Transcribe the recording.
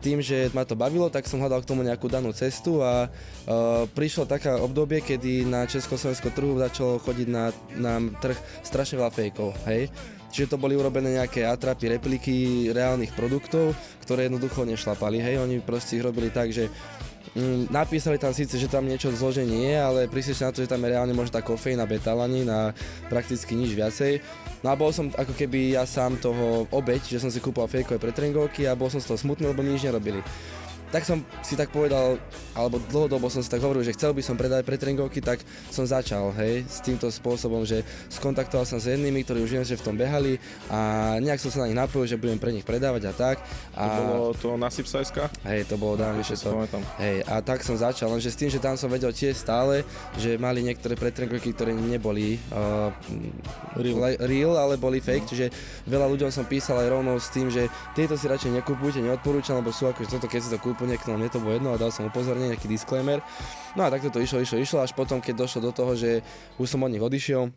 tým, že ma to bavilo, tak som hľadal k tomu nejakú danú cestu a prišlo taká obdobie, kedy na československom trhu začalo chodiť na trh strašne veľa fejkov, hej. Čiže to boli urobené nejaké atrapy, repliky reálnych produktov, ktoré jednoducho nešlapali, hej. Oni proste ich robili tak, že napísali tam síce, že tam niečo zloženie je, ale prišli na to, že tam je reálne možno tá kofeín a betalanín a prakticky nič viacej. No a bol som ako keby ja sám toho obeť, že som si kúpil fejkové pretréningovky a bol som z toho smutný, lebo mi nič nerobili. Tak som si tak povedal, alebo dlhodobo som si tak hovoril, že chcel by som predať pretréningovky, tak som začal, hej, s týmto spôsobom, že skontaktoval som s jednými, ktorí už viem, že v tom behali a nejak som sa na nich napojil, že budem pre nich predávať a tak. A to bolo to Nasyp sa SK? Hej, to bolo dávno vyššie to. Hej, a tak som začal, lenže s tým, že tam som vedel tiež stále, že mali niektoré pretréningovky, ktoré neboli real, ale boli fake, čiže veľa ľuďom som písal aj rovno s tým, že tieto si radšej nekupujte, neodporúčam, lebo sú akože toto, keď si to kúpu niekto, mne to bolo jedno a dal som upozornenie, nejaký disclaimer. No a takto to išlo, až potom, keď došlo do toho, že už som od nich odišiel,